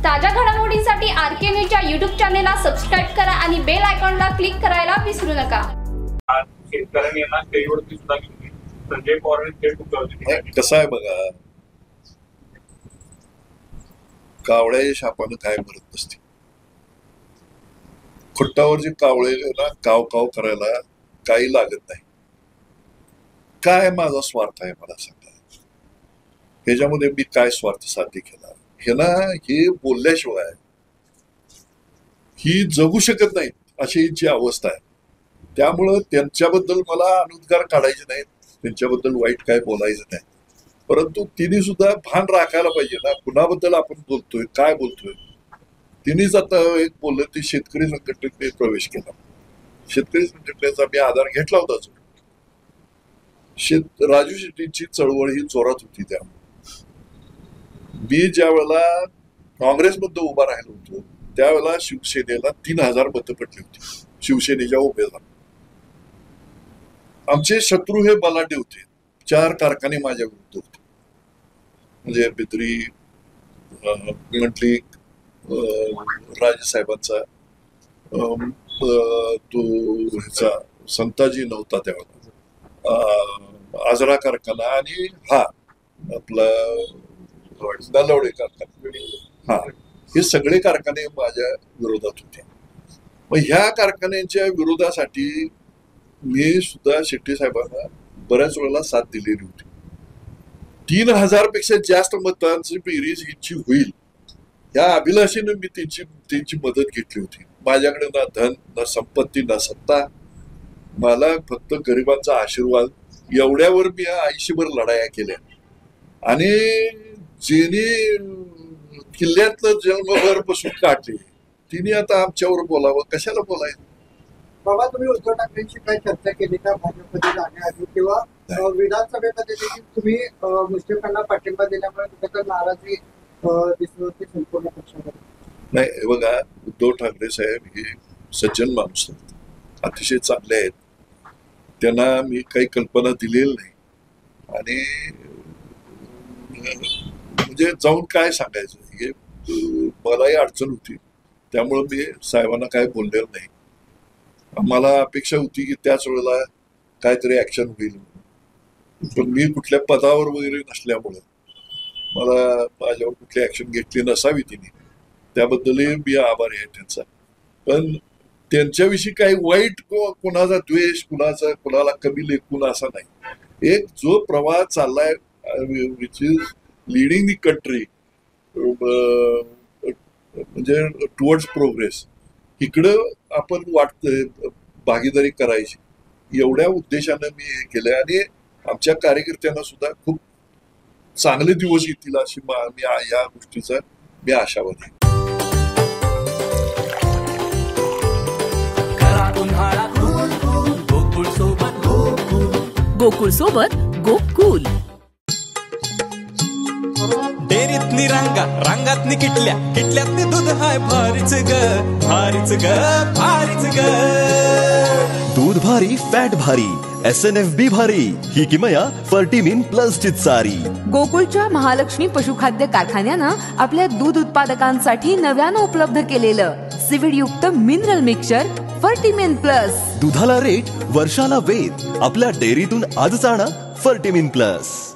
ताज्या घडामोडींसाठी आरके न्यूजच्या YouTube चॅनेलला सबस्क्राइब करा आणि बेल आयकॉनला क्लिक करायला विसरू नका। शेतकऱ्यांनी यांना कैवडती सुद्धा घेतली। संजय पवारांनी थेट उत्तर कसं आहे बघा, कावळ्या शापानं काय मरत नसते। खुट्टावर जे कावळे ना काव काव करायला काही लागत नाही। काय माझा स्वार्थ आहे मला सांगा, ह्याच्यामध्ये मी काय स्वार्थ साध्य केला? हे बोलल्याशिवाय ही जगू शकत नाहीत अशी जी अवस्था आहे। त्यामुळं त्यांच्याबद्दल मला अनुद्गार काढायचे नाहीत, त्यांच्याबद्दल वाईट काय बोलायचं नाही, परंतु तिने सुद्धा भान राखायला पाहिजे ना कुणाबद्दल आपण बोलतोय, काय बोलतोय। तिनेच आता एक बोललं ते शेतकरी संघटनेत प्रवेश केला। शेतकरी संघटनेचा मी आधार घेतला होता। राजू शेट्टींची चळवळ ही जोरात होती। त्यामुळे मी ज्या वेळेला काँग्रेसमध्ये उभा राहिलो होतो त्यावेळेला शिवसेनेला 3000 मतं पडली होती शिवसेनेच्या उमेदवार। आमचे शत्रू हे बलाढ्य होते, 4 कारखाने माझ्या विरुद्ध होते, म्हणजे बिद्री, मंडलिक, राजेसाहेबांचा, तो ह्याचा संताजी नव्हता त्यावेळेला, आजरा कारखाना आणि हा आपला नलवडे कारखाना, हे सगळे कारखाने माझ्या विरोधात होते। मग ह्या कारखान्यांच्या विरोधासाठी मी सुद्धा शेट्टी साहेबांना बऱ्याच वेळेला साथ दिलेली होती। 3000 पेक्षा जास्त मतांची बेरीज हिची होईल या अभिलाषेने मी त्यांची मदत घेतली होती। माझ्याकडे ना धन, ना संपत्ती, ना सत्ता, मला फक्त गरिबांचा आशीर्वाद, एवढ्यावर मी आयुष्यभर लढाया केल्या। आणि जेने किल्ल्यातलं जन्मभर बसून काढले तिने आता आमच्यावर बोलावं, कशाला बोलायचं? बाबा, तुम्ही उद्धव ठाकरेंशी काय चर्चा केली का भाजपमध्ये जाण्याआधी, किंवा विधानसभेमध्ये देखील तुम्ही मुश्रीफांना पाठिंबा दिल्यामुळे कुठेतरी नाराजी दिसली होती संपूर्ण पक्षामध्ये? नाही, बघा, उद्धव ठाकरे साहेब हे सज्जन माणूस आहेत, अतिशय चांगले आहेत, त्यांना मी काही कल्पना दिलेली नाही। आणि म्हणजे जाऊन काय सांगायचं, हे मलाही अडचण होती, त्यामुळे मी साहेबांना काय बोललेलं नाही। मला अपेक्षा होती की त्याच वेळेला काहीतरी ऍक्शन होईल, पण मी कुठल्या पदावर वगैरे नसल्यामुळं मला माझ्यावर कुठली ऍक्शन घेतली नसावी तिने, त्याबद्दलही मी आभारी आहे त्यांचा। पण त्यांच्याविषयी काही वाईट कुणाचा द्वेष, कुणाला कमी लेखून असा नाही। एक जो प्रवाह चाललाय which is leading the country म्हणजे टुवर्ड्स प्रोग्रेस, इकडं आपण वाटतंय भागीदारी करायची, एवढ्या उद्देशानं मी हे केलंय। आणि आमच्या कार्यकर्त्यांना सुद्धा खूप चांगले दिवस येतील अशी मी या गोष्टीचा मी आशावादी आहे। गोकुळ सोबत गोकुल डेअरीतली रांगा, रांगातनी किटल्या, किटल्यातनी दूध हाय भारीच ग, भारीच ग, भारीच ग। दूध भारी, फॅट भारी, SNFB भारी, ही किमया फर्टिमिन प्लस ची चारी। गोकुळच्या महालक्ष्मी पशुखाद्य कारखान्यानं आपल्या दूध उत्पादकांसाठी नव्यानं उपलब्ध केलेलं सिविड युक्त मिनरल मिक्सचर फर्टिमिन प्लस। दुधाला रेट, वर्षाला वेद, आपल्या डेअरीतून आजच आणा फर्टिमिन प्लस।